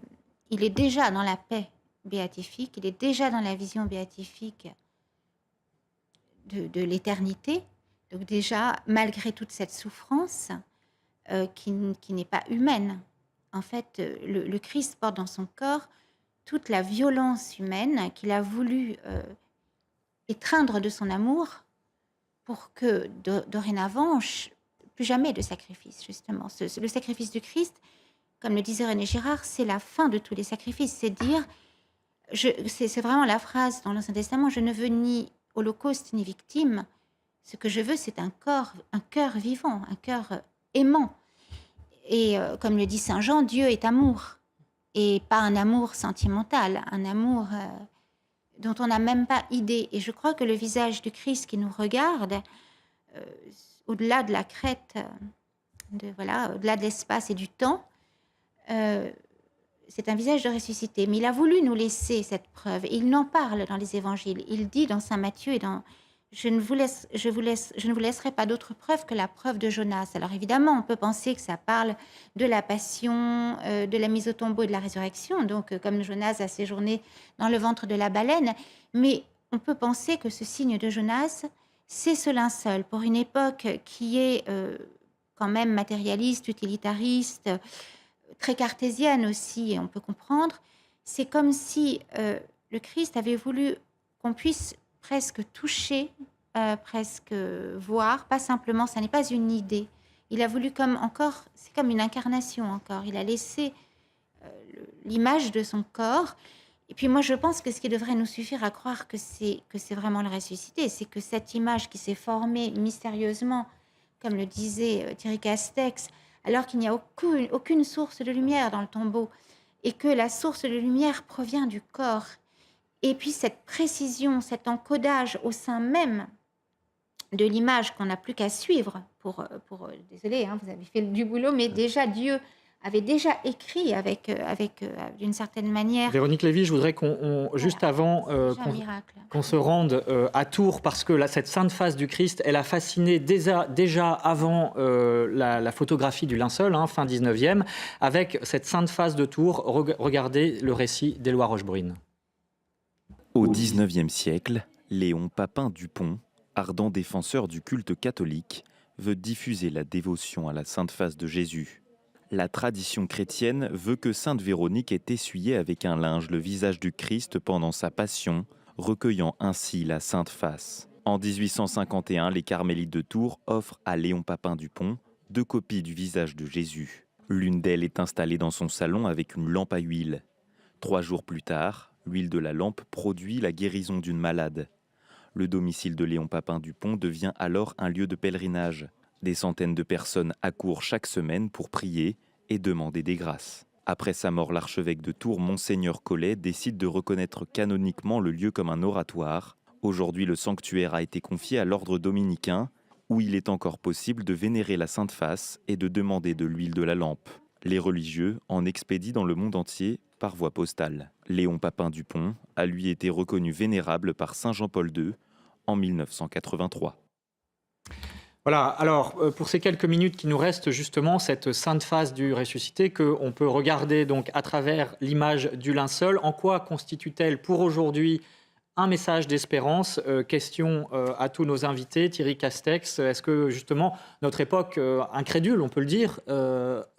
il est déjà dans la paix béatifique, il est déjà dans la vision béatifique de l'éternité. Donc déjà, malgré toute cette souffrance qui n'est pas humaine, en fait, le Christ porte dans son corps toute la violence humaine qu'il a voulu étreindre de son amour pour que dorénavant, plus jamais de sacrifice, justement. Le sacrifice du Christ, comme le disait René Girard, c'est la fin de tous les sacrifices. C'est dire, c'est vraiment la phrase dans l'Ancien Testament, je ne veux ni holocauste ni victime. Ce que je veux, c'est un cœur vivant, un cœur aimant. Et comme le dit Saint Jean, Dieu est amour. Et pas un amour sentimental, un amour dont on n'a même pas idée. Et je crois que le visage du Christ qui nous regarde, au-delà de la crête, au-delà de l'espace et du temps, c'est un visage de ressuscité. Mais il a voulu nous laisser cette preuve. Et il en parle dans les évangiles. Il dit dans Saint Matthieu et dans je ne vous laisserai pas d'autre preuve que la preuve de Jonas. Alors évidemment, on peut penser que ça parle de la passion, de la mise au tombeau et de la résurrection, donc comme Jonas a séjourné dans le ventre de la baleine. Mais on peut penser que ce signe de Jonas, c'est ce linceul pour une époque qui est quand même matérialiste, utilitariste, très cartésienne aussi, et on peut comprendre. C'est comme si le Christ avait voulu qu'on puisse presque toucher, presque voir, pas simplement, ça n'est pas une idée. Il a voulu c'est comme une incarnation encore. Il a laissé l'image de son corps. Et puis moi, je pense que ce qui devrait nous suffire à croire que c'est vraiment le ressuscité, c'est que cette image qui s'est formée mystérieusement, comme le disait Thierry Castex, alors qu'il n'y a aucune source de lumière dans le tombeau, et que la source de lumière provient du corps. Et puis cette précision, cet encodage au sein même de l'image qu'on n'a plus qu'à suivre désolé, vous avez fait du boulot, mais déjà Dieu avait déjà écrit avec d'une certaine manière. Véronique Lévy, je voudrais juste avant qu'on se rende à Tours, parce que cette sainte face du Christ, elle a fasciné déjà avant la photographie du linceul, fin 19e, avec cette sainte face de Tours. Regardez le récit d'Éloi Rochebrune. Au XIXe siècle, Léon Papin Dupont, ardent défenseur du culte catholique, veut diffuser la dévotion à la sainte face de Jésus. La tradition chrétienne veut que sainte Véronique ait essuyé avec un linge le visage du Christ pendant sa passion, recueillant ainsi la sainte face. En 1851, les carmélites de Tours offrent à Léon Papin Dupont 2 copies du visage de Jésus. L'une d'elles est installée dans son salon avec une lampe à huile. 3 jours plus tard, l'huile de la lampe produit la guérison d'une malade. Le domicile de Léon Papin Dupont devient alors un lieu de pèlerinage. Des centaines de personnes accourent chaque semaine pour prier et demander des grâces. Après sa mort, l'archevêque de Tours, Monseigneur Collet, décide de reconnaître canoniquement le lieu comme un oratoire. Aujourd'hui, le sanctuaire a été confié à l'ordre dominicain où il est encore possible de vénérer la Sainte Face et de demander de l'huile de la lampe. Les religieux en expédient dans le monde entier par voie postale. Léon Papin-Dupont a lui été reconnu vénérable par Saint Jean-Paul II en 1983. Voilà, alors pour ces quelques minutes qui nous restent, justement, cette sainte face du ressuscité qu'on peut regarder donc à travers l'image du linceul, en quoi constitue-t-elle pour aujourd'hui un message d'espérance? Question à tous nos invités. Thierry Castex, est-ce que justement notre époque incrédule, on peut le dire,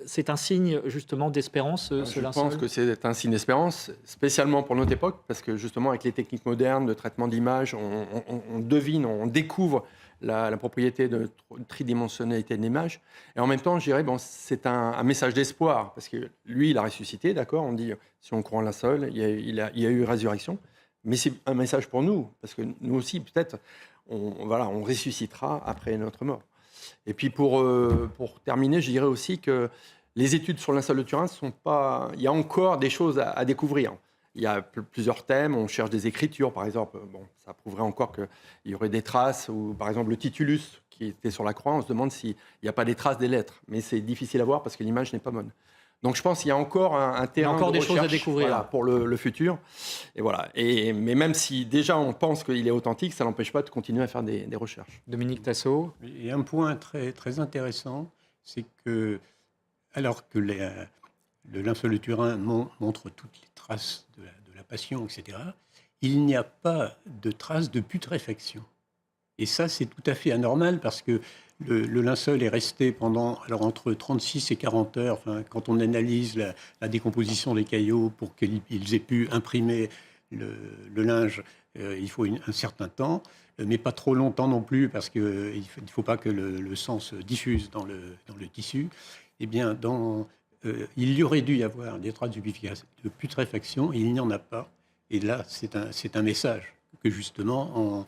c'est un signe justement d'espérance, ce linceul? Je pense que c'est un signe d'espérance, spécialement pour notre époque, parce que justement avec les techniques modernes de traitement d'image, on devine, on découvre la propriété de tridimensionnalité de l'image. Et en même temps, je dirais, bon, c'est un message d'espoir, parce que lui, il a ressuscité, d'accord, on dit, si on croit en linceul, il y a eu résurrection. Mais c'est un message pour nous, parce que nous aussi, peut-être, on ressuscitera après notre mort. Et puis, pour terminer, je dirais aussi que les études sur le linceul de Turin sont pas... Il y a encore des choses à découvrir. Il y a plusieurs thèmes, on cherche des écritures, par exemple. Bon, ça prouverait encore qu'il y aurait des traces, ou par exemple le titulus qui était sur la croix, on se demande s'il n'y a pas des traces des lettres. Mais c'est difficile à voir parce que l'image n'est pas bonne. Donc je pense qu'il y a encore un terrain il y a encore de des choses à recherche, découvrir, voilà, pour le futur. Et voilà. Mais même si déjà on pense qu'il est authentique, ça n'empêche pas de continuer à faire des recherches. Dominique Tassot. Et un point très, très intéressant, c'est que alors que le linceul de Turin montre toutes les traces de la passion, etc., il n'y a pas de traces de putréfaction. Et ça, c'est tout à fait anormal parce que le linceul est resté pendant entre 36 et 40 heures. Enfin, quand on analyse la décomposition des caillots pour qu'ils aient pu imprimer le linge, il faut un certain temps, mais pas trop longtemps non plus parce qu'il ne faut pas que le sang se diffuse dans le tissu. Eh bien, il y aurait dû y avoir des traces de putréfaction et il n'y en a pas. Et là, c'est un message que justement,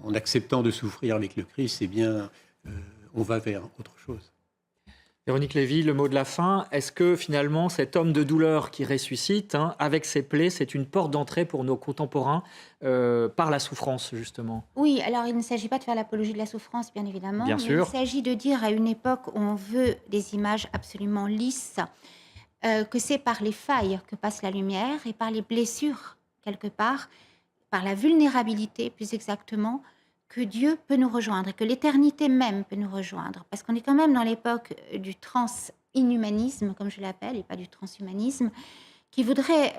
en acceptant de souffrir avec le Christ, eh bien, on va vers autre chose. Véronique Lévy, le mot de la fin. Est-ce que finalement, cet homme de douleur qui ressuscite, avec ses plaies, c'est une porte d'entrée pour nos contemporains par la souffrance, justement? Oui, alors il ne s'agit pas de faire l'apologie de la souffrance, bien évidemment. Bien sûr. Il s'agit de dire à une époque où on veut des images absolument lisses, que c'est par les failles que passe la lumière et par les blessures, quelque part, par la vulnérabilité, plus exactement, que Dieu peut nous rejoindre et que l'éternité même peut nous rejoindre. Parce qu'on est quand même dans l'époque du trans-inhumanisme, comme je l'appelle, et pas du transhumanisme, qui voudrait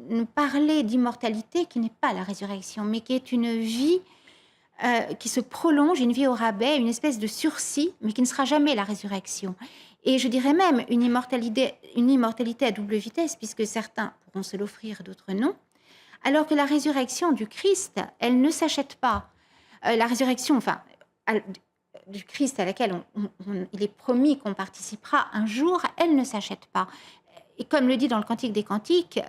nous parler d'immortalité qui n'est pas la résurrection, mais qui est une vie qui se prolonge, une vie au rabais, une espèce de sursis, mais qui ne sera jamais la résurrection. Et je dirais même une immortalité à double vitesse, puisque certains pourront se l'offrir, d'autres non. Alors que la résurrection du Christ, elle ne s'achète pas. La résurrection, du Christ à laquelle il est promis qu'on participera un jour, elle ne s'achète pas. Et comme le dit dans le Cantique des Cantiques,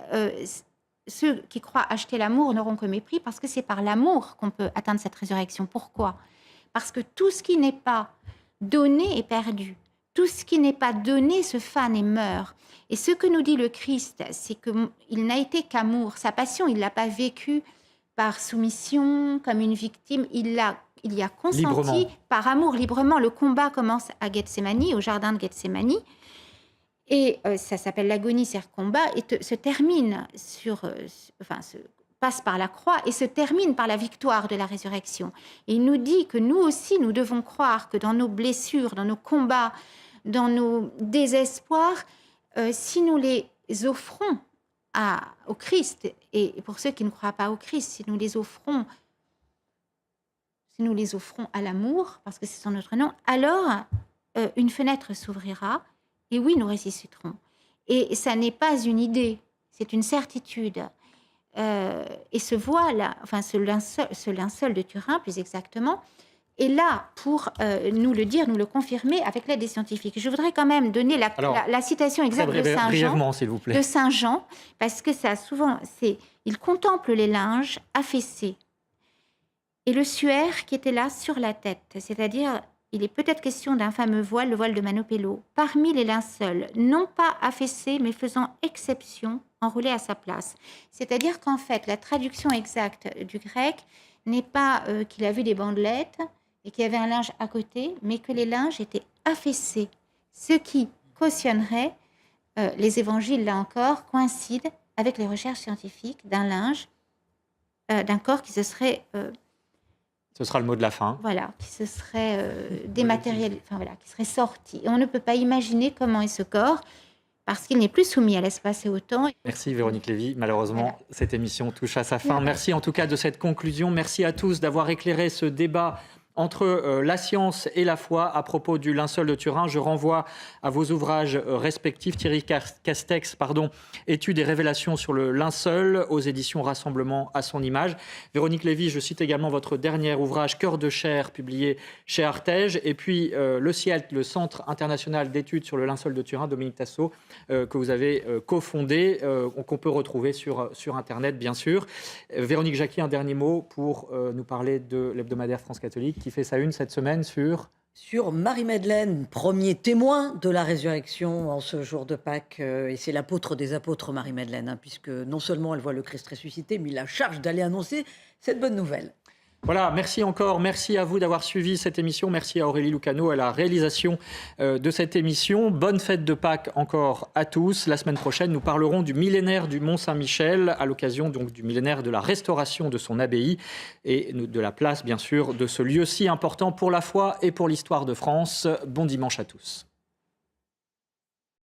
ceux qui croient acheter l'amour n'auront que mépris parce que c'est par l'amour qu'on peut atteindre cette résurrection. Pourquoi? Parce que tout ce qui n'est pas donné est perdu. Tout ce qui n'est pas donné se fane et meurt. Et ce que nous dit le Christ, c'est qu'il n'a été qu'amour. Sa passion, il ne l'a pas vécue par soumission, comme une victime. Il y a consenti librement. Par amour, librement. Le combat commence à Gethsémani, au jardin de Gethsémani. Et ça s'appelle l'agonie, c'est combat, et se termine passe par la croix et se termine par la victoire de la résurrection. Et il nous dit que nous aussi, nous devons croire que dans nos blessures, dans nos combats, dans nos désespoirs, si nous les offrons au Christ, et pour ceux qui ne croient pas au Christ, si nous les offrons à l'amour, parce que c'est son notre nom, alors une fenêtre s'ouvrira, et oui, nous ressusciterons. Et ça n'est pas une idée, c'est une certitude. Et ce voile, ce linceul de Turin, plus exactement, est là pour nous le dire, nous le confirmer avec l'aide des scientifiques. Je voudrais quand même donner la citation exacte de Saint Jean, s'il vous plaît. de Saint Jean, parce que ça souvent, il contemple les linges affaissés et le suaire qui était là sur la tête, c'est-à-dire, il est peut-être question d'un fameux voile, le voile de Manopello, parmi les linceuls, non pas affaissés, mais faisant exception, enroulé à sa place. C'est-à-dire qu'en fait, la traduction exacte du grec n'est pas qu'il a vu des bandelettes et qu'il y avait un linge à côté, mais que les linges étaient affaissés, ce qui cautionnerait, les évangiles, là encore, coïncident avec les recherches scientifiques d'un linge, d'un corps qui se serait... Ce sera le mot de la fin. Voilà, qui se serait dématérialisé, enfin voilà, qui serait sorti. Et on ne peut pas imaginer comment est ce corps, parce qu'il n'est plus soumis à l'espace et au temps. Merci Véronique Lévy. Malheureusement, Voilà. cette émission touche à sa fin. Voilà. Merci en tout cas de cette conclusion. Merci à tous d'avoir éclairé ce débat entre la science et la foi à propos du linceul de Turin. Je renvoie à vos ouvrages respectifs. Thierry Castex, Études et révélations sur le linceul, aux éditions Rassemblement à son image. Véronique Lévy, je cite également votre dernier ouvrage, Cœur de chair, publié chez Artege. Et puis le CIELT, le Centre international d'études sur le linceul de Turin, Dominique Tassot, que vous avez cofondé, qu'on peut retrouver sur Internet, bien sûr. Véronique Jacqui, un dernier mot pour nous parler de l'hebdomadaire France Catholique, qui fait sa une cette semaine sur Marie-Madeleine, premier témoin de la résurrection en ce jour de Pâques. Et c'est l'apôtre des apôtres, Marie-Madeleine, puisque non seulement elle voit le Christ ressuscité, mais il a charge d'aller annoncer cette bonne nouvelle. Voilà, merci encore. Merci à vous d'avoir suivi cette émission. Merci à Aurélie Lucano à la réalisation de cette émission. Bonne fête de Pâques encore à tous. La semaine prochaine, nous parlerons du millénaire du Mont-Saint-Michel, à l'occasion donc du millénaire de la restauration de son abbaye et de la place, bien sûr, de ce lieu si important pour la foi et pour l'histoire de France. Bon dimanche à tous.